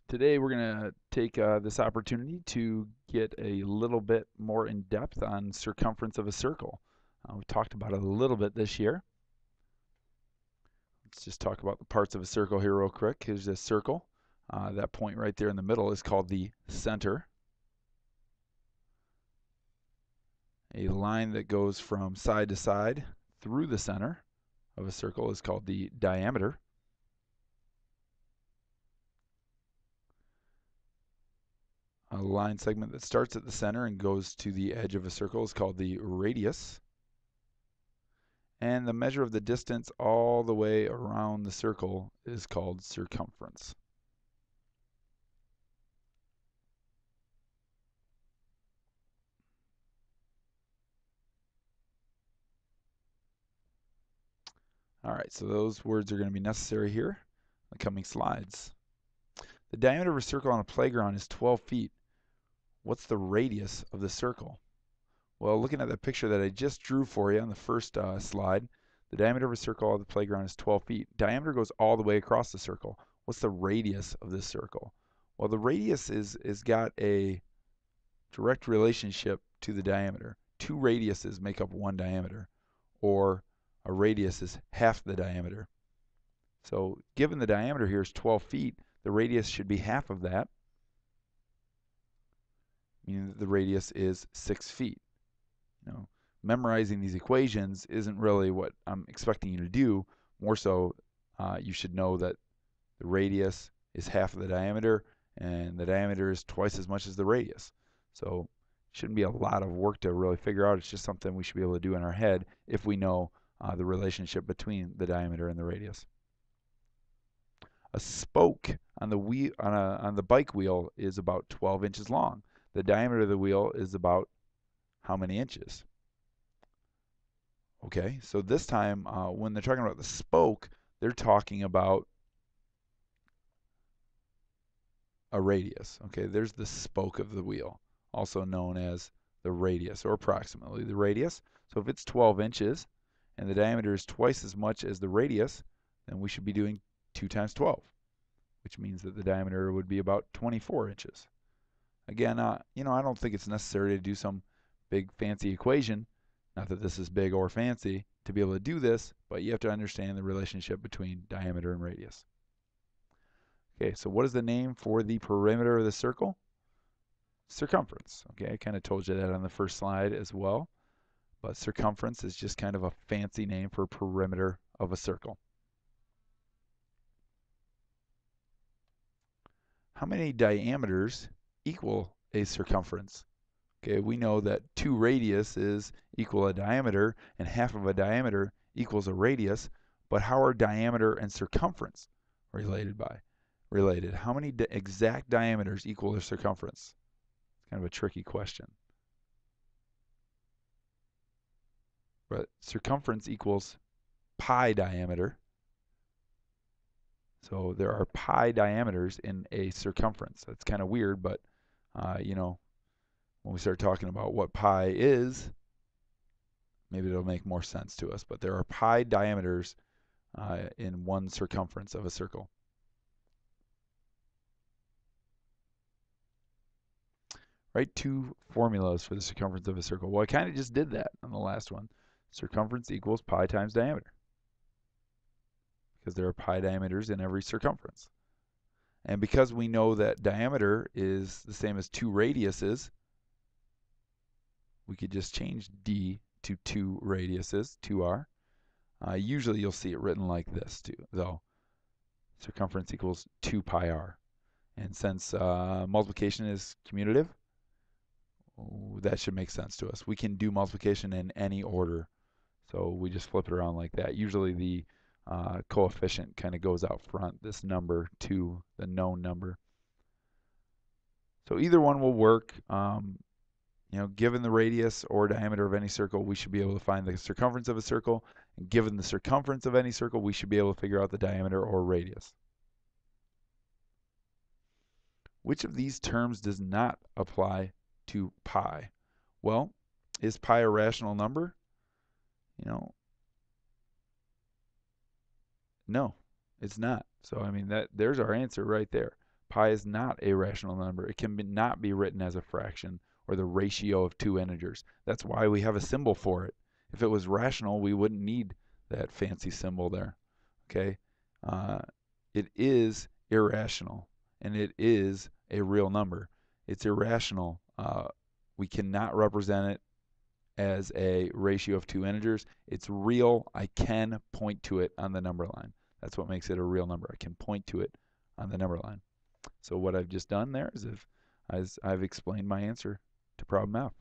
Today we're going to take this opportunity to get a little bit more in depth on circumference of a circle. We've talked about it a little bit this year. Let's just talk about the parts of a circle here real quick. Here's a circle. That point right there in the middle is called the center. A line that goes from side to side through the center of a circle is called the diameter. A line segment that starts at the center and goes to the edge of a circle is called the radius. And the measure of the distance all the way around the circle is called circumference. All right, so those words are going to be necessary here in the coming slides. The diameter of a circle on a playground is 12 feet. What's the radius of the circle? Well, looking at that picture that I just drew for you on the first slide, the diameter of a circle on the playground is 12 feet. Diameter goes all the way across the circle. What's the radius of this circle? Well, the radius is got a direct relationship to the diameter. Two radiuses make up one diameter, or a radius is half the diameter. So given the diameter here is 12 feet, the radius should be half of that, meaning that the radius is 6 feet. Memorizing these equations isn't really what I'm expecting you to do. More so, you should know that the radius is half of the diameter, and the diameter is twice as much as the radius. So it shouldn't be a lot of work to really figure out. It's just something we should be able to do in our head if we know the relationship between the diameter and the radius. A spoke on the bike wheel is about 12 inches long. The diameter of the wheel is about how many inches? Okay, so this time when they're talking about the spoke, they're talking about a radius. Okay, there's the spoke of the wheel, also known as the radius, or approximately the radius. So if it's 12 inches and the diameter is twice as much as the radius, then we should be doing 2 times 12, which means that the diameter would be about 24 inches. Again, I don't think it's necessary to do some big fancy equation. Not that this is big or fancy to be able to do this, but you have to understand the relationship between diameter and radius. Okay, so what is the name for the perimeter of the circle? Circumference. Okay, I kind of told you that on the first slide as well, but circumference is just kind of a fancy name for perimeter of a circle. How many diameters equal a circumference? Okay, we know that 2 radiuses equal a diameter, and half of a diameter equals a radius, but how are diameter and circumference related? How many exact diameters equal a circumference? It's kind of a tricky question. But circumference equals pi diameter. So there are pi diameters in a circumference. That's kind of weird, but when we start talking about what pi is, maybe it'll make more sense to us. But there are pi diameters in one circumference of a circle. Write 2 formulas for the circumference of a circle. Well, I kind of just did that on the last one. Circumference equals pi times diameter, because there are pi diameters in every circumference. And because we know that diameter is the same as 2 radiuses, we could just change d to 2 radiuses, 2r. Usually you'll see it written like this too, though. Circumference equals 2 pi r. And since multiplication is commutative, that should make sense to us. We can do multiplication in any order, so we just flip it around like that. Usually the coefficient kind of goes out front, this number to the known number. So either one will work. Given the radius or diameter of any circle, we should be able to find the circumference of a circle. And given the circumference of any circle, we should be able to figure out the diameter or radius. Which of these terms does not apply to pi? Well, is pi a rational number? No, it's not. So, there's our answer right there. Pi is not a rational number. It can not be written as a fraction or the ratio of two integers. That's why we have a symbol for it. If it was rational, we wouldn't need that fancy symbol there. Okay? It is irrational, and it is a real number. It's irrational. We cannot represent it as a ratio of two integers. It's real. I can point to it on the number line. That's what makes it a real number. I can point to it on the number line. So what I've just done there is I've explained my answer to problem F.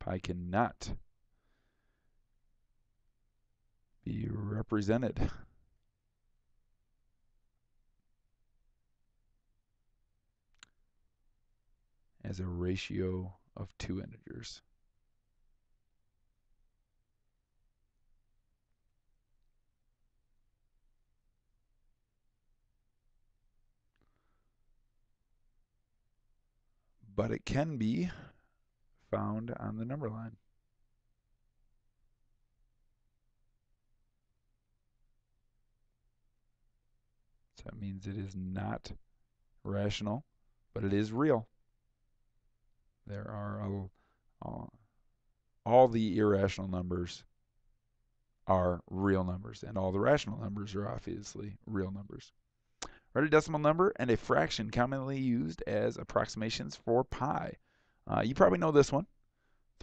Pi cannot be represented as a ratio of two integers. But it can be found on the number line. So that means it is not rational, but it is real. There are all the irrational numbers are real numbers, and all the rational numbers are obviously real numbers. Write a decimal number and a fraction commonly used as approximations for pi. You probably know this one,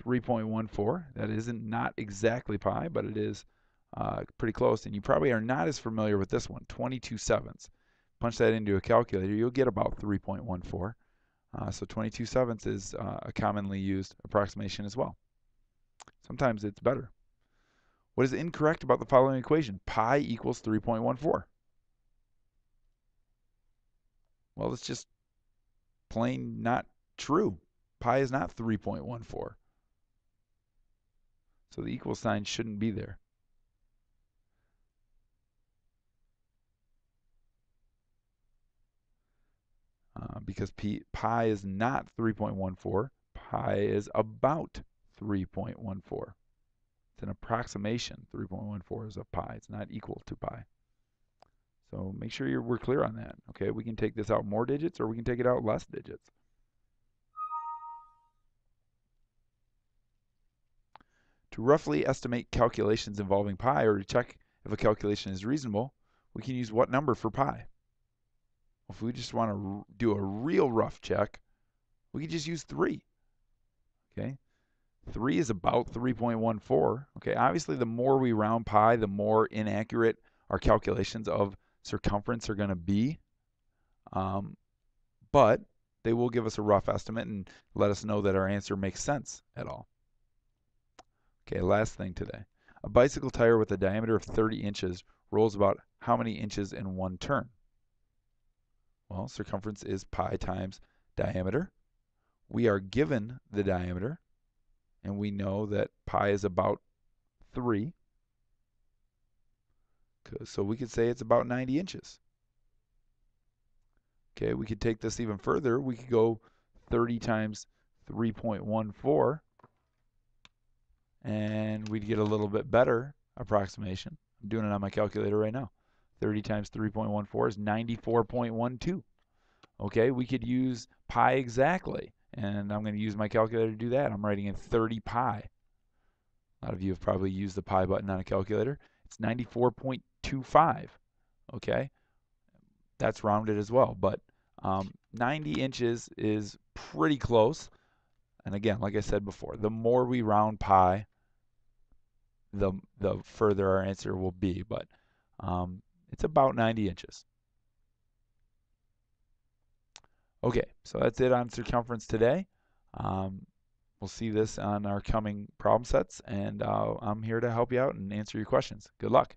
3.14. That isn't not exactly pi, but it is pretty close. And you probably are not as familiar with this one, 22/7. Punch that into a calculator, you'll get about 3.14. So 22/7 is a commonly used approximation as well. Sometimes it's better. What is incorrect about the following equation? Pi equals 3.14. Well, it's just plain not true. Pi is not 3.14. So the equal sign shouldn't be there. Because pi is not 3.14. Pi is about 3.14. It's an approximation. 3.14 is of pi. It's not equal to pi. So make sure we're clear on that. Okay, we can take this out more digits or we can take it out less digits. To roughly estimate calculations involving pi or to check if a calculation is reasonable, we can use what number for pi? Well, if we just want to do a real rough check, we can just use 3. Okay, 3 is about 3.14. Okay, obviously the more we round pi, the more inaccurate our calculations of circumference are going to be. But they will give us a rough estimate and let us know that our answer makes sense at all. Okay, last thing today. A bicycle tire with a diameter of 30 inches rolls about how many inches in one turn? Well, circumference is pi times diameter. We are given the diameter, and we know that pi is about 3. So we could say it's about 90 inches. Okay, we could take this even further. We could go 30 times 3.14, and we'd get a little bit better approximation. I'm doing it on my calculator right now. 30 times 3.14 is 94.12. Okay, we could use pi exactly, and I'm going to use my calculator to do that. I'm writing in 30 pi. A lot of you have probably used the pi button on a calculator. It's 94.25. Okay, that's rounded as well, but 90 inches is pretty close. And again, like I said before, the more we round pi, the further our answer will be, but it's about 90 inches. Okay, so that's it on circumference today. We'll see this on our coming problem sets, and I'm here to help you out and answer your questions. Good luck.